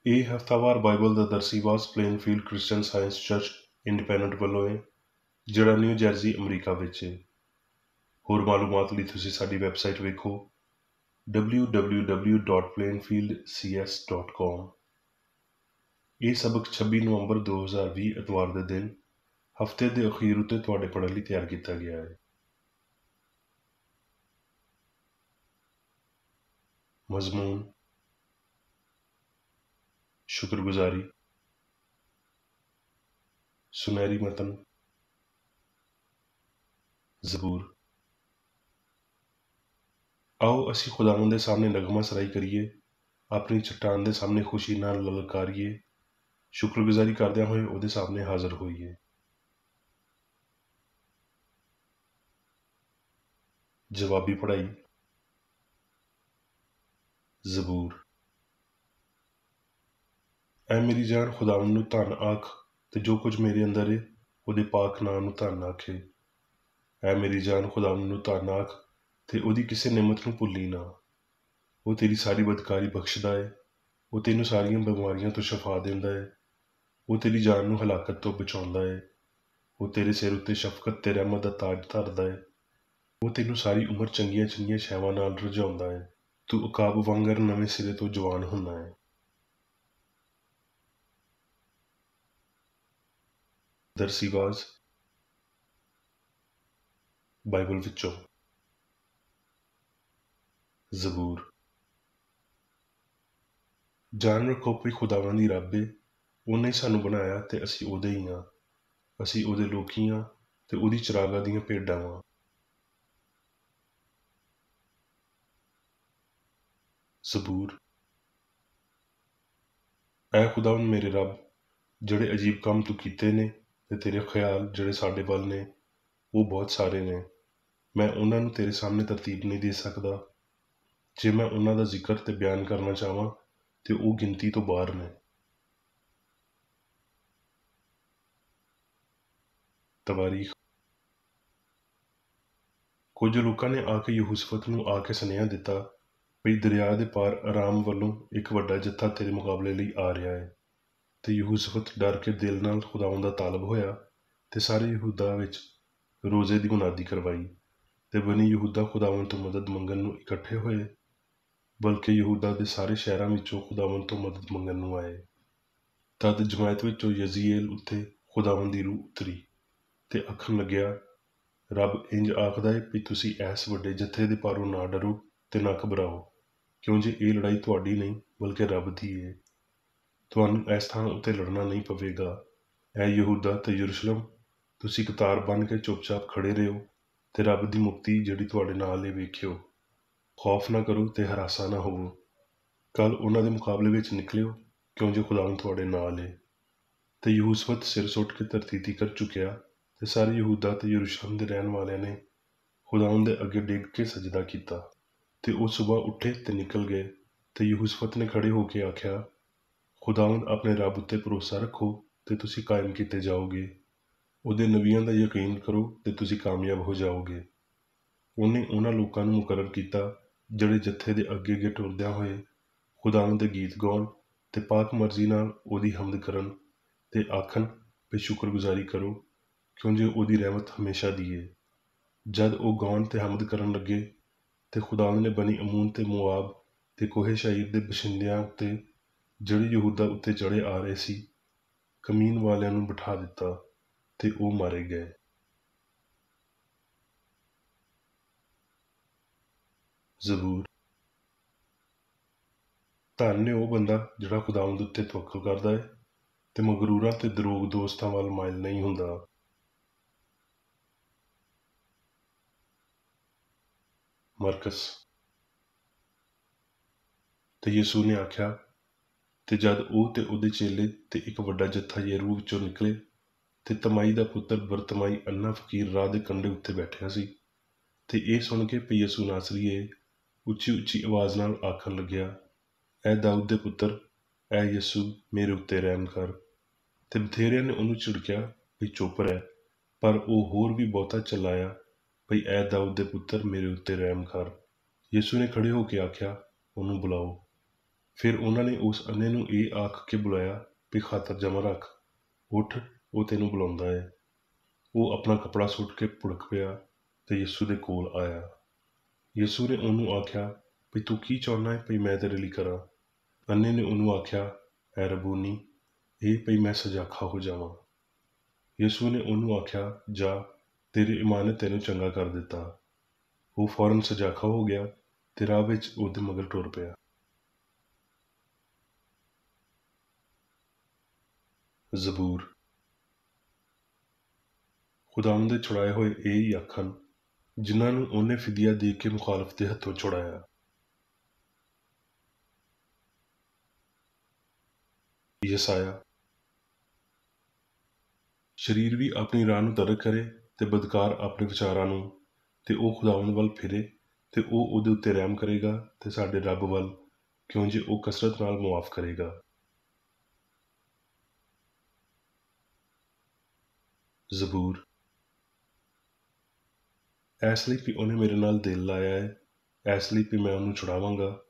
ਇਹ ਹਫ਼ਤਾਵਾਰ ਬਾਈਬਲ ਦਾ ਦਰਸੀ ਵਾਸ Plainfield Christian Science Church Independent ਵੱਲੋਂ ਹੈ, ਜਿਹੜਾ ਨਿਊ ਜਰਸੀ ਅਮਰੀਕਾ ਵਿੱਚ ਹੈ। ਹੋਰ ਮਾਲੂਮਾਤ ਲਈ ਤੁਸੀਂ ਸਾਡੀ ਵੈਬਸਾਈਟ ਵੇਖੋ www.plainfieldcs.com। ਇਹ ਸਬਕ 26 ਨਵੰਬਰ 2020 ਐਤਵਾਰ ਦੇ ਦਿਨ ਹਫ਼ਤੇ ਦੇ ਅਖੀਰ ਉੱਤੇ ਤੁਹਾਡੇ ਪੜ੍ਹਨ ਲਈ ਤਿਆਰ ਕੀਤਾ ਗਿਆ ਹੈ। ਮਜ਼ਮੂਨ ਸ਼ੁਕਰਗੁਜ਼ਾਰੀ, ਸੁਨਹਿਰੀ ਮਤਨ, ਜ਼ਬੂਰ। ਆਓ ਅਸੀਂ ਖੁਦਾਵੰਦ ਦੇ ਸਾਹਮਣੇ ਨਗਮਾ ਸਰਾਈ ਕਰੀਏ, ਆਪਣੀ ਚਟਾਨ ਦੇ ਸਾਹਮਣੇ ਖੁਸ਼ੀ ਨਾਲ ਲਲਕਾਰੀਏ, ਸ਼ੁਕਰਗੁਜ਼ਾਰੀ ਕਰਦਿਆਂ ਹੋਏ ਉਹਦੇ ਸਾਹਮਣੇ ਹਾਜ਼ਰ ਹੋਈਏ। ਜਵਾਬੀ ਪੜ੍ਹਾਈ। ਜ਼ਬੂਰ। ਐ ਮੇਰੀ ਜਾਨ ਖੁਦਾਵੰਦ ਨੂੰ ਧੰਨ ਆਖ, ਤੇ ਜੋ ਕੁਝ ਮੇਰੇ ਅੰਦਰ ਹੈ ਉਹਦੇ ਪਾਕ ਨਾਂ ਨੂੰ ਧੰਨ ਆਖੇ। ਐ ਮੇਰੀ ਜਾਨ ਖੁਦਾਵੰਦ ਨੂੰ ਧੰਨ ਆਖ, ਤੇ ਉਹਦੀ ਕਿਸੇ ਨਿਮਤ ਨੂੰ ਭੁੱਲੀ ਨਾ। ਉਹ ਤੇਰੀ ਸਾਰੀ ਬਦਕਾਰੀ ਬਖਸ਼ਦਾ ਹੈ, ਉਹ ਤੈਨੂੰ ਸਾਰੀਆਂ ਬਿਮਾਰੀਆਂ ਤੋਂ ਸ਼ਫਾ ਦਿੰਦਾ ਹੈ, ਉਹ ਤੇਰੀ ਜਾਨ ਨੂੰ ਹਲਾਕਤ ਤੋਂ ਬਚਾਉਂਦਾ ਹੈ, ਉਹ ਤੇਰੇ ਸਿਰ ਉੱਤੇ ਸ਼ਫਕਤ ਤੇ ਰਹਿਮਤ ਦਾ ਤਾਜ ਧਰਦਾ ਹੈ, ਉਹ ਤੈਨੂੰ ਸਾਰੀ ਉਮਰ ਚੰਗੀਆਂ ਚੰਗੀਆਂ ਛਾਵਾਂ ਨਾਲ ਰੁਝਾਉਂਦਾ ਹੈ। ਤੂੰ ਉਕਾਬ ਵਾਂਗਰ ਨਵੇਂ ਸਿਰੇ ਤੋਂ ਜਵਾਨ ਹੁੰਦਾ ਹੈ। ਦਰਸੀ ਵਾਜ਼ ਬਾਈਬਲ ਵਿੱਚੋਂ। ਜ਼ਬੂਰ। ਜਾਣ ਰੱਖੋ ਵੀ ਖੁਦਾਵੰਦ ਹੀ ਰੱਬ ਏ, ਉਹਨੇ ਹੀ ਸਾਨੂੰ ਬਣਾਇਆ ਤੇ ਅਸੀਂ ਉਹਦੇ ਹੀ ਹਾਂ। ਅਸੀਂ ਉਹਦੇ ਲੋਕੀ ਹਾਂ ਤੇ ਉਹਦੀ ਚਰਾਗਾਂ ਦੀਆਂ ਭੇਡਾਂ ਵਾਂ। ਜ਼ਬੂਰ। ਐ ਖੁਦਾਵੰਦ ਮੇਰੇ ਰੱਬ, ਜਿਹੜੇ ਅਜੀਬ ਕੰਮ ਤੂੰ ਕੀਤੇ ਨੇ ਤੇ ਤੇਰੇ ਖਿਆਲ ਜਿਹੜੇ ਸਾਡੇ ਵੱਲ ਨੇ ਉਹ ਬਹੁਤ ਸਾਰੇ ਨੇ। ਮੈਂ ਉਹਨਾਂ ਨੂੰ ਤੇਰੇ ਸਾਹਮਣੇ ਤਰਤੀਬ ਨਹੀਂ ਦੇ ਸਕਦਾ। ਜੇ ਮੈਂ ਉਹਨਾਂ ਦਾ ਜ਼ਿਕਰ ਤੇ ਬਿਆਨ ਕਰਨਾ ਚਾਹਾਂ ਤੇ ਉਹ ਗਿਣਤੀ ਤੋਂ ਬਾਹਰ ਨੇ। ਤਵਾਰੀਖ। ਕੁਝ ਲੋਕਾਂ ਨੇ ਆ ਕੇ ਯਹੂਸਫਤ ਨੂੰ ਆ ਕੇ ਸੁਨੇਹਾ ਦਿੱਤਾ ਵੀ ਦਰਿਆ ਦੇ ਪਾਰ ਆਰਾਮ ਵੱਲੋਂ ਇੱਕ ਵੱਡਾ ਜੱਥਾ ਤੇਰੇ ਮੁਕਾਬਲੇ ਲਈ ਆ ਰਿਹਾ ਹੈ। ਤੇ ਯਹੂਸਫਤ ਡਰ ਕੇ ਦਿਲ ਨਾਲ ਖੁਦਾਵੰਦ ਦਾ ਤਾਲਬ ਹੋਇਆ ਤੇ ਸਾਰੇ ਯਹੂਦਾ ਵਿੱਚ ਰੋਜ਼ੇ ਦੀ ਮੁਨਾਦੀ ਕਰਵਾਈ। ਤੇ ਬਨੀ ਯਹੂਦਾ ਖੁਦਾਵੰਦ ਤੋਂ ਮਦਦ ਮੰਗਣ ਨੂੰ ਇਕੱਠੇ ਹੋਏ, ਬਲਕਿ ਯਹੂਦਾ ਦੇ ਸਾਰੇ ਸ਼ਹਿਰਾਂ ਵਿੱਚੋਂ ਖੁਦਾਵੰਦ ਤੋਂ ਮਦਦ ਮੰਗਣ ਨੂੰ ਆਏ। ਤਦ ਜਮਾਇਤ ਵਿੱਚੋਂ ਯਜ਼ੀਏਲ ਉੱਤੇ ਖੁਦਾਵੰਦ ਦੀ ਰੂਹ ਉਤਰੀ ਤੇ ਆਖਣ ਲੱਗਿਆ, ਰੱਬ ਇੰਜ ਆਖਦਾ ਹੈ ਵੀ ਤੁਸੀਂ ਇਸ ਵੱਡੇ ਜੱਥੇ ਦੇ ਪਾਰੋਂ ਨਾ ਡਰੋ ਤੇ ਨਾ ਘਬਰਾਓ, ਕਿਉਂ ਜੇ ਇਹ ਲੜਾਈ ਤੁਹਾਡੀ ਨਹੀਂ ਬਲਕਿ ਰੱਬ ਦੀ ਹੈ। ਤੁਹਾਨੂੰ ਇਸ ਥਾਂ ਉੱਤੇ ਲੜਨਾ ਨਹੀਂ ਪਵੇਗਾ। ਐ ਯਹੂਦਾ ਤੇ ਯਰੂਸ਼ਲਮ, ਤੁਸੀਂ ਕਤਾਰ ਬੰਨ੍ਹ ਕੇ ਚੁੱਪਚਾਪ ਖੜੇ ਰਹੋ ਤੇ ਰੱਬ ਦੀ ਮੁਕਤੀ ਜਿਹੜੀ ਤੁਹਾਡੇ ਨਾਲ ਹੈ ਵੇਖਿਓ। ਖੌਫ ਨਾ ਕਰੋ ਤੇ ਹਰਾਸਾ ਨਾ ਹੋਵੋ। ਕੱਲ ਉਹਨਾਂ ਦੇ ਮੁਕਾਬਲੇ ਵਿੱਚ ਨਿਕਲਿਓ, ਕਿਉਂ ਜੇ ਖੁਦਾਵੰਦ ਤੁਹਾਡੇ ਨਾਲ ਹੈ। ਤੇ ਯਹੂਸਫਤ ਸਿਰ ਸੁੱਟ ਕੇ ਧਰਤੀ ਤੇ ਕਰ ਚੁੱਕਿਆ ਤੇ ਸਾਰੇ ਯਹੂਦਾ ਤੇ ਯਰੂਸ਼ਲਮ ਦੇ ਰਹਿਣ ਵਾਲਿਆਂ ਨੇ ਖੁਦਾਵੰਦ ਦੇ ਅੱਗੇ ਡਿੱਗ ਕੇ ਸਜਦਾ ਕੀਤਾ। ਤੇ ਉਹ ਸੁਬਾਹ ਉੱਠੇ ਤੇ ਨਿਕਲ ਗਏ। ਤੇ ਯਹੂਸਫਤ ਨੇ ਖੜੇ ਹੋ ਕੇ ਆਖਿਆ, ਖੁਦਾਵੰਦ ਆਪਣੇ ਰੱਬ ਉੱਤੇ ਭਰੋਸਾ ਰੱਖੋ ਤੇ ਤੁਸੀਂ ਕਾਇਮ ਕੀਤੇ ਜਾਓਗੇ। ਉਹਦੇ ਨਬੀਆਂ ਦਾ ਯਕੀਨ ਕਰੋ ਤੇ ਤੁਸੀਂ ਕਾਮਯਾਬ ਹੋ ਜਾਓਗੇ। ਉਹਨੇ ਉਹਨਾਂ ਲੋਕਾਂ ਨੂੰ ਮੁਕਰਰ ਕੀਤਾ ਜਿਹੜੇ ਜੱਥੇ ਦੇ ਅੱਗੇ ਅੱਗੇ ਟੁਰਦਿਆਂ ਹੋਏ ਖੁਦਾਵੰਦ ਦੇ ਗੀਤ ਗਾਉਣ ਤੇ ਪਾਕ ਮਰਜ਼ੀ ਨਾਲ ਉਹਦੀ ਹਮਦ ਕਰਨ ਤੇ ਆਖਣ ਵੀ ਸ਼ੁਕਰਗੁਜ਼ਾਰੀ ਕਰੋ, ਕਿਉਂ ਜੇ ਉਹਦੀ ਰਹਿਮਤ ਹਮੇਸ਼ਾ ਦੀ ਏ। ਜਦ ਉਹ ਗਾਉਣ ਤੇ ਹਮਦ ਕਰਨ ਲੱਗੇ ਤੇ ਖੁਦਾਵੰਦ ਨੇ ਬਨੀ ਅਮੂਨ ਤੇ ਮੁਆਬ ਤੇ ਕੋਹੇ ਸ਼ਾਇਰ ਦੇ ਬਸ਼ਿੰਦਿਆਂ ਉੱਤੇ ਜਿਹੜੇ ਯਹੂਦਾ ਉੱਤੇ ਚੜੇ ਆ ਰਹੇ ਸੀ, ਕਮੀਨ ਵਾਲਿਆਂ ਨੂੰ ਬਿਠਾ ਦਿੱਤਾ ਤੇ ਉਹ ਮਾਰੇ ਗਏ। ਜ਼ਬੂਰ। ਧੰਨ ਹੈ ਉਹ ਬੰਦਾ ਜਿਹੜਾ ਖੁਦਾਵੰਦ ਉੱਤੇ ਤਵੱਕਲ ਕਰਦਾ ਹੈ ਤੇ ਮਗਰੂਰਾਂ ਤੇ ਦਰੋਗ ਦੋਸਤਾਂ ਵੱਲ ਮਾਇਲ ਨਹੀਂ ਹੁੰਦਾ। ਮਰਕਸ। ਤੇ ਯਿਸੂ ਨੇ ਆਖਿਆ, ਤੇ ਜਦ ਉਹ ਤੇ ਉਹਦੇ ਚੇਲੇ ਤੇ ਇੱਕ ਵੱਡਾ ਜੱਥਾ ਯਰੀਹੋ ਵਿੱਚੋਂ ਨਿਕਲੇ ਤੇ ਤਮਾਈ ਦਾ ਪੁੱਤਰ ਬਰਤਮਾਈ ਅੰਨਾ ਫਕੀਰ ਰਾਹ ਦੇ ਕੰਢੇ ਉੱਤੇ ਬੈਠਿਆ ਸੀ, ਤੇ ਇਹ ਸੁਣ ਕੇ ਵੀ ਯਿਸੂ ਨਾਸਰੀ ਏ, ਉੱਚੀ ਉੱਚੀ ਆਵਾਜ਼ ਨਾਲ ਆਖਣ ਲੱਗਿਆ, ਐ ਦਾਊਦ ਦੇ ਪੁੱਤਰ, ਐ ਯਿਸੂ ਮੇਰੇ ਉੱਤੇ ਰਹਿਮ ਕਰ। ਤੇ ਬਥੇਰਿਆਂ ਨੇ ਉਹਨੂੰ ਝਿੜਕਿਆ ਵੀ ਚੁੱਪ ਰਹਿ, ਪਰ ਉਹ ਹੋਰ ਵੀ ਬਹੁਤਾ ਚਲਾਇਆ ਭਈ ਐ ਦਾਊਦ ਦੇ ਪੁੱਤਰ ਮੇਰੇ ਉੱਤੇ ਰਹਿਮ ਕਰ। ਯਿਸੂ ਨੇ ਖੜੇ ਹੋ ਕੇ ਆਖਿਆ, ਉਹਨੂੰ ਬੁਲਾਓ। ਫਿਰ ਉਹਨਾਂ ਨੇ ਉਸ ਅੰਨੇ ਨੂੰ ਇਹ ਆਖ ਕੇ ਬੁਲਾਇਆ ਵੀ ਖਾਤਰ ਜਮਾ ਰੱਖ, ਉੱਠ, ਉਹ ਤੈਨੂੰ ਬੁਲਾਉਂਦਾ ਹੈ। ਉਹ ਆਪਣਾ ਕੱਪੜਾ ਸੁੱਟ ਕੇ ਭੁੜਕ ਪਿਆ ਤੇ ਯਿਸੂ ਦੇ ਕੋਲ ਆਇਆ। ਯਿਸੂ ਨੇ ਉਹਨੂੰ ਆਖਿਆ ਵੀ ਤੂੰ ਕੀ ਚਾਹੁੰਦਾ ਹੈ ਵੀ ਮੈਂ ਤੇਰੇ ਲਈ ਕਰਾਂ। ਅੰਨੇ ਨੇ ਉਹਨੂੰ ਆਖਿਆ, ਐ ਰਬੂਨੀ, ਇਹ ਭਈ ਮੈਂ ਸਜਾਖਾ ਹੋ ਜਾਵਾਂ। ਯਿਸੂ ਨੇ ਉਹਨੂੰ ਆਖਿਆ, ਜਾ, ਤੇਰੇ ਈਮਾਨ ਨੇ ਤੈਨੂੰ ਚੰਗਾ ਕਰ ਦਿੱਤਾ। ਉਹ ਫੌਰਨ ਸਜਾਖਾ ਹੋ ਗਿਆ ਤੇ ਰਾਹ ਵਿੱਚ ਉਹਦੇ ਮਗਰ ਟੁਰ ਪਿਆ। ਜ਼ਬੂਰ। ਖੁਦਾਵੰਦ ਦੇ ਛੁਡਾਏ ਹੋਏ ਇਹ ਹੀ ਆਖਣ, ਜਿਨ੍ਹਾਂ ਨੂੰ ਉਹਨੇ ਫਿਦਿਆ ਦੇ ਕੇ ਮੁਖਾਲਫ ਦੇ ਹੱਥੋਂ ਛੁਡਾਇਆ। ਯਸਾਇਆ। ਸਰੀਰ ਵੀ ਆਪਣੀ ਰਾਹ ਨੂੰ ਤਰਕ ਕਰੇ ਤੇ ਬਦਕਾਰ ਆਪਣੇ ਵਿਚਾਰਾਂ ਨੂੰ, ਤੇ ਉਹ ਖੁਦਾਵੰਦ ਵੱਲ ਫਿਰੇ ਤੇ ਉਹ ਉਹਦੇ ਉੱਤੇ ਰਹਿਮ ਕਰੇਗਾ ਤੇ ਸਾਡੇ ਰੱਬ ਵੱਲ, ਕਿਉਂ ਜੇ ਉਹ ਕਸਰਤ ਨਾਲ ਮੁਆਫ ਕਰੇਗਾ। ਜ਼ਬੂਰ। ਇਸ ਲਈ ਵੀ ਉਹਨੇ ਮੇਰੇ ਨਾਲ ਦਿਲ ਲਾਇਆ ਹੈ, ਇਸ ਲਈ ਵੀ ਮੈਂ ਉਹਨੂੰ ਛੁਡਾਵਾਂਗਾ,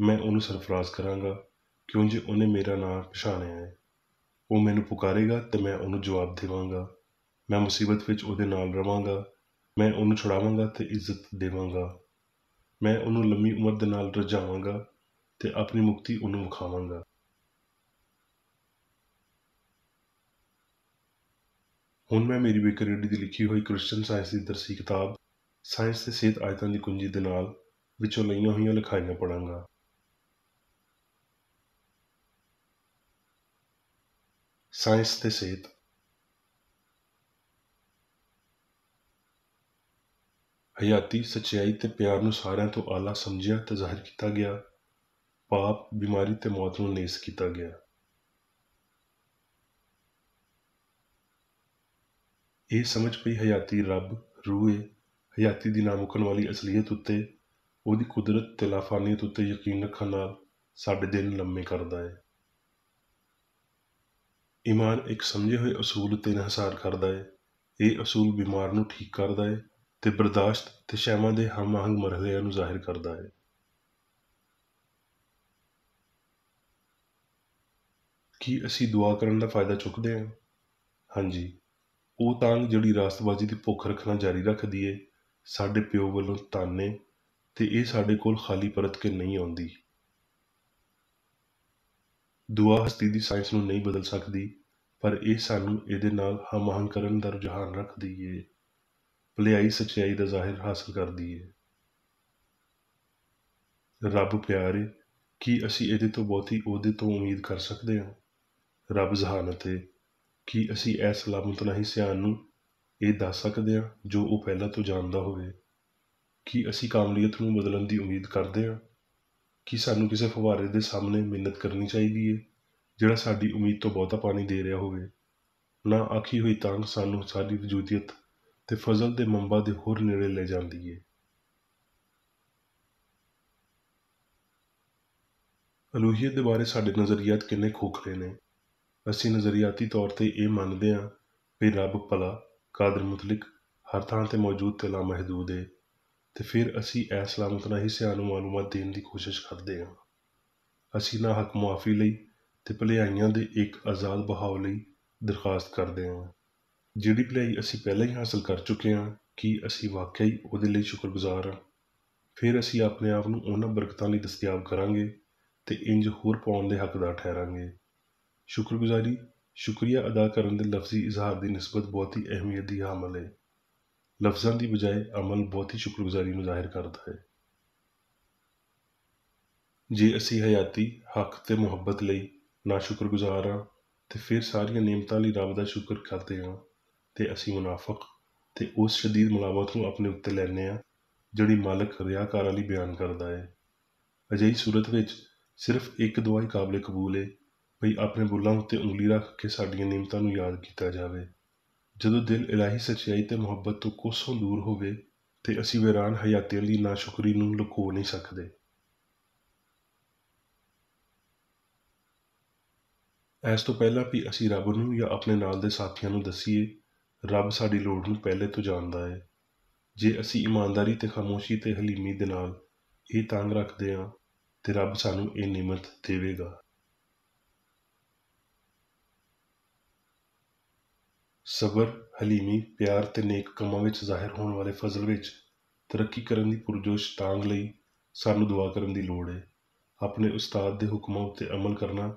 ਮੈਂ ਉਹਨੂੰ ਸਰਫਰਾਜ਼ ਕਰਾਂਗਾ, ਕਿਉਂ ਜੇ ਉਹਨੇ ਮੇਰਾ ਨਾਂ ਪਛਾਣਿਆ ਹੈ। ਉਹ ਮੈਨੂੰ ਪੁਕਾਰੇਗਾ ਤੇ ਮੈਂ ਉਹਨੂੰ ਜਵਾਬ ਦੇਵਾਂਗਾ। ਮੈਂ ਮੁਸੀਬਤ ਵਿੱਚ ਉਹਦੇ ਨਾਲ ਰਵਾਂਗਾ, ਮੈਂ ਉਹਨੂੰ ਛੁਡਾਵਾਂਗਾ ਤੇ ਇੱਜ਼ਤ ਦੇਵਾਂਗਾ। ਮੈਂ ਉਹਨੂੰ ਲੰਮੀ ਉਮਰ ਦੇ ਨਾਲ ਰਜਾਵਾਂਗਾ ਤੇ ਆਪਣੀ ਮੁਕਤੀ ਉਹਨੂੰ ਵਿਖਾਵਾਂਗਾ। ਹੁਣ ਮੈਂ ਮੇਰੀ ਬੇਕਰੇਡੀ ਦੀ ਲਿਖੀ ਹੋਈ ਕ੍ਰਿਸਚਨ ਸਾਇੰਸ ਦੀ ਦਰਸੀ ਕਿਤਾਬ ਸਾਇੰਸ ਤੇ ਸਿਹਤ ਆਇਤਾਂ ਦੀ ਕੁੰਜੀ ਦੇ ਨਾਲ ਵਿੱਚੋਂ ਲਈਆਂ ਹੋਈਆਂ ਲਿਖਾਈਆਂ ਪੜਾਂਗਾ। ਸਾਇੰਸ ਤੇ ਸਿਹਤ। ਹਯਾਤੀ ਸੱਚਾਈ ਤੇ ਪਿਆਰ ਨੂੰ ਸਾਰਿਆਂ ਤੋਂ ਆਲਾ ਸਮਝਿਆ ਤੇ ਜ਼ਾਹਿਰ ਕੀਤਾ ਗਿਆ। ਪਾਪ, ਬਿਮਾਰੀ ਤੇ ਮੌਤ ਨੂੰ ਨੇਸ ਕੀਤਾ ਗਿਆ। ਇਹ ਸਮਝ ਪਈ ਹਯਾਤੀ ਰੱਬ ਰੂਹ ਏ। ਹਯਾਤੀ ਦੀ ਨਾਮੁਕਣ ਵਾਲੀ ਅਸਲੀਅਤ ਉੱਤੇ, ਉਹਦੀ ਕੁਦਰਤ ਤੇ ਲਾਫਾਨੀਅਤ ਉੱਤੇ ਯਕੀਨ ਰੱਖਣ ਨਾਲ ਸਾਡੇ ਦਿਨ ਲੰਮੇ ਕਰਦਾ ਹੈ। ਈਮਾਨ ਇੱਕ ਸਮਝੇ ਹੋਏ ਅਸੂਲ ਉੱਤੇ ਇਨਹਸਾਰ ਕਰਦਾ ਹੈ। ਇਹ ਅਸੂਲ ਬਿਮਾਰ ਨੂੰ ਠੀਕ ਕਰਦਾ ਹੈ ਤੇ ਬਰਦਾਸ਼ਤ ਤੇ ਸ਼ੈਵਾਂ ਦੇ ਹਮ-ਆਹੰਗ ਮਰਹਲਿਆਂ ਨੂੰ ਜ਼ਾਹਿਰ ਕਰਦਾ ਹੈ। ਕੀ ਅਸੀਂ ਦੁਆ ਕਰਨ ਦਾ ਫਾਇਦਾ ਚੁੱਕਦੇ ਹਾਂ? ਹਾਂਜੀ। ਉਹ ਤਾਂਘ ਜਿਹੜੀ ਰਾਸਤਬਾਜ਼ੀ ਦੀ ਭੁੱਖ ਰੱਖਣਾ ਜਾਰੀ ਰੱਖਦੀ ਏ, ਸਾਡੇ ਪਿਓ ਵੱਲੋਂ ਧੰਨ ਏ, ਤੇ ਇਹ ਸਾਡੇ ਕੋਲ ਖਾਲੀ ਪਰਤ ਕੇ ਨਹੀਂ ਆਉਂਦੀ। ਦੁਆ ਹਸਤੀ ਦੀ ਸਾਇੰਸ ਨੂੰ ਨਹੀਂ ਬਦਲ ਸਕਦੀ, ਪਰ ਇਹ ਸਾਨੂੰ ਇਹਦੇ ਨਾਲ ਹਮ-ਆਹੰਗ ਕਰਨ ਦਾ ਰੁਝਾਨ ਰੱਖਦੀ ਏ, ਭਲਾਈ ਸੱਚਾਈ ਦਾ ਜ਼ਾਹਿਰ ਹਾਸਲ ਕਰਦੀ ਏ। ਰੱਬ ਪਿਆਰ ਏ, ਕੀ ਅਸੀਂ ਇਹਦੇ ਤੋਂ ਬਹੁਤੀ ਉਹਦੇ ਤੋਂ ਉਮੀਦ ਕਰ ਸਕਦੇ ਹਾਂ? ਰੱਬ ਜ਼ਹਾਨਤ ਏ, ਕੀ ਅਸੀਂ ਇਸ ਲਾਮਤਨਾਹੀ ਸਿਆਣ ਨੂੰ ਇਹ ਦੱਸ ਸਕਦੇ ਹਾਂ ਜੋ ਉਹ ਪਹਿਲਾਂ ਤੋਂ ਜਾਣਦਾ ਹੋਵੇ? ਕੀ ਅਸੀਂ ਕਾਮਲੀਅਤ ਨੂੰ ਬਦਲਣ ਦੀ ਉਮੀਦ ਕਰਦੇ ਹਾਂ? ਕੀ ਸਾਨੂੰ ਕਿਸੇ ਫੁਹਾਰੇ ਦੇ ਸਾਹਮਣੇ ਮਿੰਨਤ ਕਰਨੀ ਚਾਹੀਦੀ ਏ ਜਿਹੜਾ ਸਾਡੀ ਉਮੀਦ ਤੋਂ ਬਹੁਤਾ ਪਾਣੀ ਦੇ ਰਿਹਾ ਹੋਵੇ? ਨਾ ਆਖੀ ਹੋਈ ਤਾਂਘ ਸਾਨੂੰ ਸਾਡੀ ਵਜੂਦੀਅਤ ਤੇ ਫਜ਼ਲ ਦੇ ਮੰਬਾ ਦੇ ਹੋਰ ਨੇੜੇ ਲੈ ਜਾਂਦੀ ਏ। ਅਲੂਹੀਅਤ ਦੇ ਬਾਰੇ ਸਾਡੇ ਨਜ਼ਰੀਆਤ ਕਿੰਨੇ ਖੋਖਲੇ ਨੇ। ਅਸੀਂ ਨਜ਼ਰੀਆਤੀ ਤੌਰ ਤੇ ਇਹ ਮੰਨਦੇ ਹਾਂ ਵੀ ਰੱਬ ਭਲਾ, ਕਾਦਰ ਮੁਤਲਿਕ, ਹਰ ਥਾਂ ਤੇ ਮੌਜੂਦ ਤੇ ਲਾਮਹਿਦੂਦ ਏ, ਤੇ ਫਿਰ ਅਸੀਂ ਇਸ ਲਾਮਤਨਾਹੀ ਸਿਆਣ ਨੂੰ ਮਾਲੂਮਾਤ ਦੇਣ ਦੀ ਕੋਸ਼ਿਸ਼ ਕਰਦੇ ਹਾਂ। ਅਸੀਂ ਨਾ ਹੱਕ ਮੁਆਫੀ ਲਈ ਤੇ ਭਲਾਈਆਂ ਦੇ ਇੱਕ ਆਜ਼ਾਦ ਬਹਾਵ ਲਈ ਦਰਖਾਸਤ ਕਰਦੇ ਹਾਂ। ਜਿਹੜੀ ਭਲਾਈ ਅਸੀਂ ਪਹਿਲਾਂ ਹੀ ਹਾਸਲ ਕਰ ਚੁੱਕੇ ਹਾਂ, ਕੀ ਅਸੀਂ ਵਾਕਿਆ ਹੀ ਉਹਦੇ ਲਈ ਸ਼ੁਕਰਗੁਜ਼ਾਰ ਹਾਂ? ਫਿਰ ਅਸੀਂ ਆਪਣੇ ਆਪ ਨੂੰ ਉਹਨਾਂ ਬਰਕਤਾਂ ਲਈ ਦਸਤਿਆਬ ਕਰਾਂਗੇ ਤੇ ਇੰਜ ਹੋਰ ਪਾਉਣ ਦੇ ਹੱਕਦਾਰ ਠਹਿਰਾਂਗੇ। ਸ਼ੁਕਰਗੁਜ਼ਾਰੀ, ਸ਼ੁਕਰੀਆ ਅਦਾ ਕਰਨ ਦੇ ਲਫ਼ਜ਼ੀ ਇਜ਼ਹਾਰ ਦੀ ਨਿਸਬਤ ਬਹੁਤੀ ਅਹਿਮੀਅਤ ਦੀ ਹਾਮਲ ਹੈ। ਲਫ਼ਜ਼ਾਂ ਦੀ ਬਜਾਏ ਅਮਲ ਬਹੁਤੀ ਸ਼ੁਕਰਗੁਜ਼ਾਰੀ ਨੂੰ ਜ਼ਾਹਿਰ ਕਰਦਾ ਹੈ। ਜੇ ਅਸੀਂ ਹਯਾਤੀ, ਹੱਕ ਤੇ ਮੁਹੱਬਤ ਲਈ ਨਾ ਸ਼ੁਕਰਗੁਜ਼ਾਰ ਹਾਂ ਤੇ ਫਿਰ ਸਾਰੀਆਂ ਨਿਯਮਤਾਂ ਲਈ ਰੱਬ ਦਾ ਸ਼ੁਕਰ ਕਰਦੇ ਹਾਂ ਤੇ ਅਸੀਂ ਮੁਨਾਫਕ ਤੇ ਉਸ ਸ਼ਦੀਦ ਮੁਲਾਮਤ ਨੂੰ ਆਪਣੇ ਉੱਤੇ ਲੈਂਦੇ ਹਾਂ ਜਿਹੜੀ ਮਾਲਕ ਰਿਆਕਾਰਾਂ ਲਈ ਬਿਆਨ ਕਰਦਾ ਹੈ। ਅਜਿਹੀ ਸੂਰਤ ਵਿੱਚ ਸਿਰਫ ਇੱਕ ਦੁਆ ਹੀ ਕਾਬਲੇ ਕਬੂਲ ਹੈ ਭਈ ਆਪਣੇ ਬੁੱਲ੍ਹਾਂ ਉੱਤੇ ਉਂਗਲੀ ਰੱਖ ਕੇ ਸਾਡੀਆਂ ਨਿਯਮਤਾਂ ਨੂੰ ਯਾਦ ਕੀਤਾ ਜਾਵੇ। ਜਦੋਂ ਦਿਲ ਇਲਾਹੀ ਸੱਚਾਈ ਤੇ ਮੁਹੱਬਤ ਤੋਂ ਕੋਸੋਂ ਦੂਰ ਹੋਵੇ ਤੇ ਅਸੀਂ ਵੀਰਾਨ ਹਯਾਤੀਆਂ ਦੀ ਨਾਸ਼ੁਕਰੀ ਨੂੰ ਲੁਕੋ ਨਹੀਂ ਸਕਦੇ। ਇਸ ਤੋਂ ਪਹਿਲਾਂ ਵੀ ਅਸੀਂ ਰੱਬ ਨੂੰ ਜਾਂ ਆਪਣੇ ਨਾਲ ਦੇ ਸਾਥੀਆਂ ਨੂੰ ਦੱਸੀਏ, ਰੱਬ ਸਾਡੀ ਲੋੜ ਨੂੰ ਪਹਿਲੇ ਤੋਂ ਜਾਣਦਾ ਹੈ। ਜੇ ਅਸੀਂ ਇਮਾਨਦਾਰੀ ਤੇ ਖਾਮੋਸ਼ੀ ਤੇ ਹਲੀਮੀ ਦੇ ਨਾਲ ਇਹ ਤਾਂਘ ਰੱਖਦੇ ਹਾਂ ਤੇ ਰੱਬ ਸਾਨੂੰ ਇਹ ਨਿਮਤ ਦੇਵੇਗਾ। ਸਬਰ, ਹਲੀਮੀ, ਪਿਆਰ ਤੇ ਨੇਕ ਕੰਮਾਂ ਵਿੱਚ ਜ਼ਾਹਿਰ ਹੋਣ ਵਾਲੇ ਫਜ਼ਲ ਵਿੱਚ ਤਰੱਕੀ ਕਰਨ ਦੀ ਪੁਰਜੋਸ਼ ਤਾਂਘ ਲਈ ਸਾਨੂੰ ਦੁਆ ਕਰਨ ਦੀ ਲੋੜ ਹੈ। ਆਪਣੇ ਉਸਤਾਦ ਦੇ ਹੁਕਮਾਂ ਉੱਤੇ ਅਮਲ ਕਰਨਾ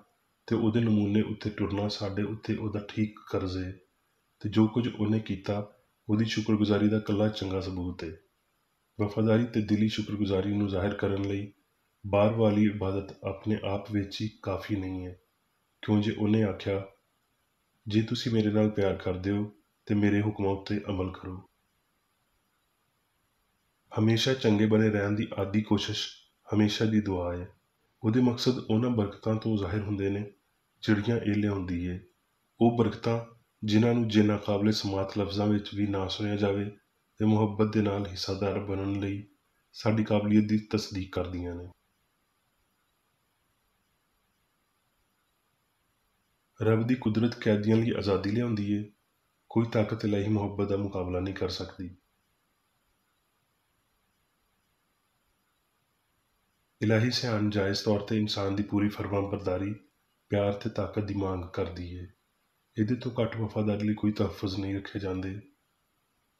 ਤੇ ਉਹਦੇ ਨਮੂਨੇ ਉੱਤੇ ਟੁਰਨਾ ਸਾਡੇ ਉੱਤੇ ਉਹਦਾ ਠੀਕ ਕਰਜ਼ ਹੈ ਤੇ ਜੋ ਕੁਝ ਉਹਨੇ ਕੀਤਾ ਉਹਦੀ ਸ਼ੁਕਰਗੁਜ਼ਾਰੀ ਦਾ ਇਕੱਲਾ ਚੰਗਾ ਸਬੂਤ ਹੈ। ਵਫਾਦਾਰੀ ਤੇ ਦਿਲੀ ਸ਼ੁਕਰਗੁਜ਼ਾਰੀ ਨੂੰ ਜ਼ਾਹਿਰ ਕਰਨ ਲਈ ਬਾਹਰ ਵਾਲੀ ਇਬਾਦਤ ਆਪਣੇ ਆਪ ਵਿੱਚ ਹੀ ਕਾਫੀ ਨਹੀਂ ਹੈ, ਕਿਉਂ ਜੇ ਉਹਨੇ ਆਖਿਆ, ਜੇ ਤੁਸੀਂ ਮੇਰੇ ਨਾਲ ਪਿਆਰ ਕਰਦੇ ਹੋ ਤੇ ਮੇਰੇ ਹੁਕਮਾਂ ਉੱਤੇ ਅਮਲ ਕਰੋ। ਹਮੇਸ਼ਾ ਚੰਗੇ ਬਣੇ ਰਹਿਣ ਦੀ ਆਦੀ ਕੋਸ਼ਿਸ਼ ਹਮੇਸ਼ਾ ਦੀ ਦੁਆ ਹੈ। ਉਹਦੇ ਮਕਸਦ ਉਹਨਾਂ ਬਰਕਤਾਂ ਤੋਂ ਜ਼ਾਹਿਰ ਹੁੰਦੇ ਨੇ ਜਿਹੜੀਆਂ ਇਹ ਲਿਆਉਂਦੀ ਏ। ਉਹ ਬਰਕਤਾਂ ਜਿਨ੍ਹਾਂ ਨੂੰ ਜੇ ਨਾਕਾਬਲੇ ਸਮਾਤ ਲਫ਼ਜ਼ਾਂ ਵਿੱਚ ਵੀ ਨਾ ਸੁਣਿਆ ਜਾਵੇ ਤੇ ਮੁਹੱਬਤ ਦੇ ਨਾਲ ਹਿੱਸਾਦਾਰ ਬਣਨ ਲਈ ਸਾਡੀ ਕਾਬਲੀਅਤ ਦੀ ਤਸਦੀਕ ਕਰਦੀਆਂ ਨੇ। ਰੱਬ ਦੀ ਕੁਦਰਤ ਕੈਦੀਆਂ ਲਈ ਆਜ਼ਾਦੀ ਲਿਆਉਂਦੀ ਏ। ਕੋਈ ਤਾਕਤ ਇਲਾਹੀ ਮੁਹੱਬਤ ਦਾ ਮੁਕਾਬਲਾ ਨਹੀਂ ਕਰ ਸਕਦੀ। ਇਲਾਹੀ ਸਿਆਣ ਜਾਇਜ਼ ਤੌਰ ਤੇ ਇਨਸਾਨ ਦੀ ਪੂਰੀ ਫਰਮਾਬਰਦਾਰੀ, ਪਿਆਰ ਤੇ ਤਾਕਤ ਦੀ ਮੰਗ ਕਰਦੀ ਏ। ਇਹਦੇ ਤੋਂ ਘੱਟ ਵਫਾਦਾਰੀ ਲਈ ਕੋਈ ਤਹਫ਼ੁਜ਼ ਨਹੀਂ ਰੱਖੇ ਜਾਂਦੇ।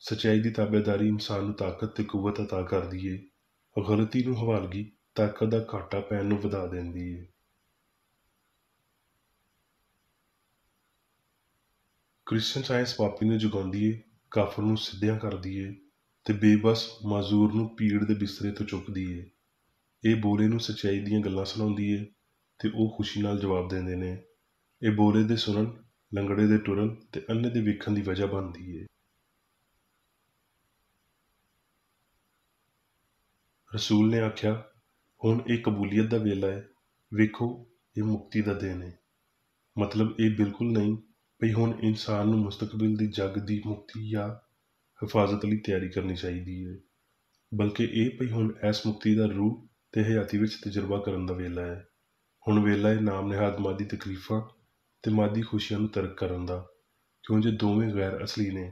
ਸੱਚਾਈ ਦੀ ਤਾਬੇਦਾਰੀ ਇਨਸਾਨ ਨੂੰ ਤਾਕਤ ਤੇ ਕੁਵਤ ਅਤਾ ਕਰਦੀ ਏ। ਗਲਤੀ ਨੂੰ ਹਵਾਲਗੀ ਤਾਕਤ ਦਾ ਘਾਟਾ ਪੈਣ ਨੂੰ ਵਧਾ ਦਿੰਦੀ ਏ। ਕ੍ਰਿਸਚਨ ਸਾਇੰਸ ਪਾਪੀ ਨੂੰ ਜਗਾਉਂਦੀ ਏ, ਕਾਫਰ ਨੂੰ ਸਿੱਧਿਆਂ ਕਰਦੀ ਏ ਤੇ ਬੇਬਸ ਮਾਜ਼ੂਰ ਨੂੰ ਪੀੜ ਦੇ ਬਿਸਤਰੇ ਤੋਂ ਚੁੱਕਦੀ ਏ। ਇਹ ਬੋਲੇ ਨੂੰ ਸੱਚਾਈ ਦੀਆਂ ਗੱਲਾਂ ਸੁਣਾਉਂਦੀ ਏ ਤੇ ਉਹ ਖੁਸ਼ੀ ਨਾਲ ਜਵਾਬ ਦਿੰਦੇ ਨੇ। ਇਹ ਬੋਲੇ ਦੇ ਸੁਣਨ, ਲੰਗੜੇ ਦੇ ਟੁਰਨ ਤੇ ਅੰਨੇ ਦੇ ਵੇਖਣ ਦੀ ਵਜ੍ਹਾ ਬਣਦੀ ਏ। ਰਸੂਲ ਨੇ ਆਖਿਆ, ਹੁਣ ਇਹ ਕਬੂਲੀਅਤ ਦਾ ਵੇਲਾ ਹੈ, ਵੇਖੋ ਇਹ ਮੁਕਤੀ ਦਾ ਦਿਨ ਹੈ। ਮਤਲਬ ਇਹ ਬਿਲਕੁਲ ਨਹੀਂ ਭਈ ਹੁਣ ਇਨਸਾਨ ਨੂੰ ਮੁਸਤਕਬਲ ਦੀ ਜੱਗ ਦੀ ਮੁਕਤੀ ਜਾਂ ਹਿਫਾਜ਼ਤ ਲਈ ਤਿਆਰੀ ਕਰਨੀ ਚਾਹੀਦੀ ਹੈ, ਬਲਕਿ ਇਹ ਭਈ ਹੁਣ ਇਸ ਮੁਕਤੀ ਦਾ ਰੂਹ ਤੇ ਹਯਾਤੀ ਵਿੱਚ ਤਜਰਬਾ ਕਰਨ ਦਾ ਵੇਲਾ ਹੈ। ਹੁਣ ਵੇਲਾ ਹੈ ਨਾਮ ਨਿਹਾਦ ਮਾਦੀ ਤਕਲੀਫਾਂ ਤੇ ਮਾਦੀ ਖੁਸ਼ੀਆਂ ਨੂੰ ਤਰਕ ਕਰਨ ਦਾ, ਕਿਉਂ ਜੇ ਦੋਵੇਂ ਗੈਰ ਅਸਲੀ ਨੇ,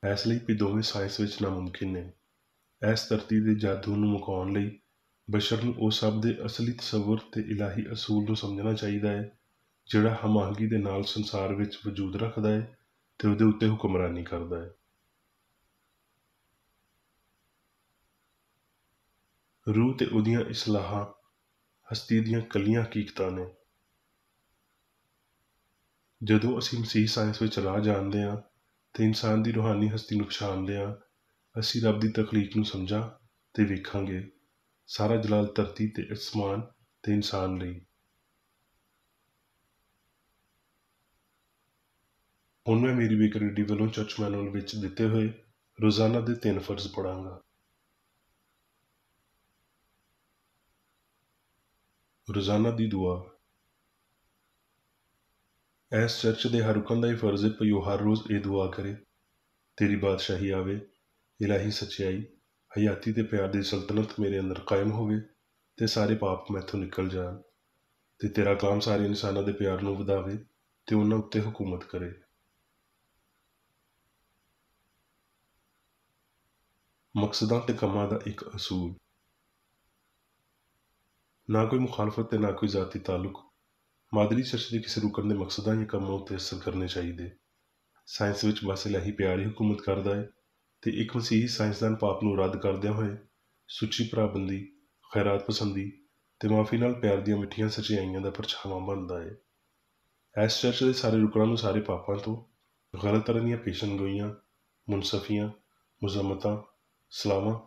ਇਸ ਲਈ ਵੀ ਦੋਵੇਂ ਸਾਇੰਸ ਵਿੱਚ ਨਾਮੁਮਕਿਨ ਨੇ। ਇਸ ਧਰਤੀ ਦੇ ਜਾਦੂ ਨੂੰ ਮੁਕਾਉਣ ਲਈ ਬਸ਼ਰ ਨੂੰ ਉਹ ਸਭ ਦੇ ਅਸਲੀ ਤਸੱਵੁਰ ਤੇ ਇਲਾਹੀ ਅਸੂਲ ਨੂੰ ਸਮਝਣਾ ਚਾਹੀਦਾ ਹੈ ਜਿਹੜਾ ਹਮਾਹੰਗੀ ਦੇ ਨਾਲ ਸੰਸਾਰ ਵਿੱਚ ਵਜੂਦ ਰੱਖਦਾ ਹੈ ਤੇ ਉਹਦੇ ਉੱਤੇ ਹੁਕਮਰਾਨੀ ਕਰਦਾ ਹੈ। ਰੂਹ ਤੇ ਉਹਦੀਆਂ ਇਸਲਾਹਾਂ ਹਸਤੀ ਦੀਆਂ ਕੱਲੀਆਂ ਹਕੀਕਤਾਂ ਨੇ। ਜਦੋਂ ਅਸੀਂ ਮਸੀਹ ਸਾਇੰਸ ਵਿੱਚ ਰਾਹ ਜਾਣਦੇ ਹਾਂ ਤੇ ਇਨਸਾਨ ਦੀ ਰੂਹਾਨੀ ਹਸਤੀ ਨੂੰ ਪਛਾਣਦੇ ਹਾਂ, ਅਸੀਂ ਰੱਬ ਦੀ ਤਖਲੀਕ ਨੂੰ ਸਮਝਾਂ ਤੇ ਵੇਖਾਂਗੇ। ਸਾਰਾ ਜਲਾਲ ਧਰਤੀ ਤੇ ਅਸਮਾਨ ਤੇ ਇਨਸਾਨ ਲਈ। ਹੁਣ ਮੈਂ ਮੇਰੀ ਬੇਕਰੇਡੀ ਵੱਲੋਂ ਚਰਚ ਮੈਨੂਅਲ ਵਿੱਚ ਦਿੱਤੇ ਹੋਏ ਰੋਜ਼ਾਨਾ ਦੇ 3 ਫਰਜ਼ ਪੜਾਂਗਾ। ਰੋਜ਼ਾਨਾ ਦੀ ਦੁਆ। ਇਸ ਚਰਚ ਦੇ ਹਰ ਰੁਕਨ ਦਾ ਇਹ ਫਰਜ਼ ਹੈ ਭਈ ਉਹ ਹਰ ਰੋਜ਼ ਇਹ ਦੁਆ ਕਰੇ, ਤੇਰੀ ਬਾਦਸ਼ਾਹੀ ਆਵੇ, ਇਲਾਹੀ ਸੱਚਾਈ, ਹਯਾਤੀ ਤੇ ਪਿਆਰ ਦੀ ਸਲਤਨਤ ਮੇਰੇ ਅੰਦਰ ਕਾਇਮ ਹੋਵੇ ਤੇ ਸਾਰੇ ਪਾਪ ਮੈਥੋਂ ਨਿਕਲ ਜਾਣ ਤੇ ਤੇਰਾ ਕਲਾਮ ਸਾਰੇ ਇਨਸਾਨਾਂ ਦੇ ਪਿਆਰ ਨੂੰ ਵਧਾਵੇ ਤੇ ਉਹਨਾਂ ਉੱਤੇ ਹੁਕੂਮਤ ਕਰੇ। ਮਕਸਦਾਂ ਤੇ ਕੰਮਾਂ ਦਾ ਇੱਕ ਅਸੂਲ। ਨਾ ਕੋਈ ਮੁਖਾਲਫਤ ਤੇ ਨਾ ਕੋਈ ਜ਼ਾਤੀ ਤਾਲੁਕ। ਮਾਦਰੀ ਚਰਚ ਦੇ ਕਿਸੇ ਰੁਕਨ ਦੇ ਮਕਸਦਾਂ ਜਾਂ ਕੰਮਾਂ ਉੱਤੇ ਅਸਰ ਕਰਨੇ ਚਾਹੀਦੇ। ਸਾਇੰਸ ਵਿੱਚ ਬਸ ਇਲਾਹੀ ਪਿਆਰ ਹੀ ਹੁਕੂਮਤ ਕਰਦਾ ਹੈ ਤੇ ਇੱਕ ਮਸੀਹੀ ਸਾਇੰਸਦਾਨ ਪਾਪ ਨੂੰ ਰੱਦ ਕਰਦਿਆਂ ਹੋਏ ਸੁੱਚੀ ਭਰਾਬੰਦੀ, ਖੈਰਾਤ ਪਸੰਦੀ ਤੇ ਮਾਫੀ ਨਾਲ ਪਿਆਰ ਦੀਆਂ ਮਿੱਠੀਆਂ ਸੱਚਾਈਆਂ ਦਾ ਪਰਛਾਵਾਂ ਬਣਦਾ ਹੈ। ਇਸ ਚਰਚ ਦੇ ਸਾਰੇ ਰੁਕਨਾਂ ਨੂੰ ਸਾਰੇ ਪਾਪਾਂ ਤੋਂ, ਗਲਤ ਤਰ੍ਹਾਂ ਦੀਆਂ ਪੇਸ਼ਨਗੋਈਆਂ, ਮੁਨਸਫੀਆਂ, ਮੁਜ਼ੰਮਤਾਂ, ਸਲਾਹਾਂ,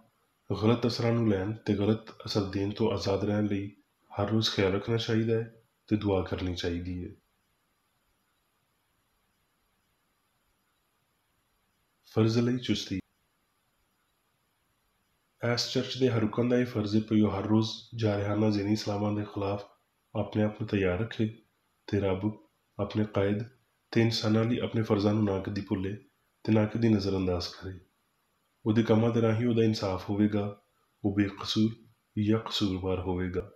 ਗਲਤ ਅਸਰਾਂ ਨੂੰ ਲੈਣ ਤੇ ਗਲਤ ਅਸਰ ਦੇਣ ਤੋਂ ਆਜ਼ਾਦ ਰਹਿਣ ਲਈ ਹਰ ਰੋਜ਼ ਖਿਆਲ ਰੱਖਣਾ ਚਾਹੀਦਾ ਹੈ ਤੇ ਦੁਆ ਕਰਨੀ ਚਾਹੀਦੀ ਹੈ। ਫਰਜ਼ ਲਈ ਚੁਸਤੀ। ਇਸ ਚਰਚ ਦੇ ਹਰ ਰੁਕਨ ਦਾ ਇਹ ਫਰਜ਼ ਹੈ ਕਿ ਉਹ ਹਰ ਰੋਜ਼ ਜਾਰਹਾਨਾ ਜ਼ੀਨੀ ਇਸਲਾਮਾਂ ਦੇ ਖਿਲਾਫ ਆਪਣੇ ਆਪ ਨੂੰ ਤਿਆਰ ਰੱਖੇ ਤੇ ਰੱਬ, ਆਪਣੇ ਕਾਇਦ ਤੇ ਇਨਸਾਨਾਂ ਲਈ ਆਪਣੇ ਫਰਜ਼ਾਂ ਨੂੰ ਨਾ ਕਦੀ ਭੁੱਲੇ ਤੇ ਨਾ ਕਦੀ ਨਜ਼ਰਅੰਦਾਜ਼ ਕਰੇ। ਉਹਦੇ ਕੰਮਾਂ ਦੇ ਰਾਹੀਂ ਉਹਦਾ ਇਨਸਾਫ ਹੋਵੇਗਾ, ਉਹ ਬੇਕਸੂਰ ਜਾਂ ਕਸੂਰਵਾਰ ਹੋਵੇਗਾ।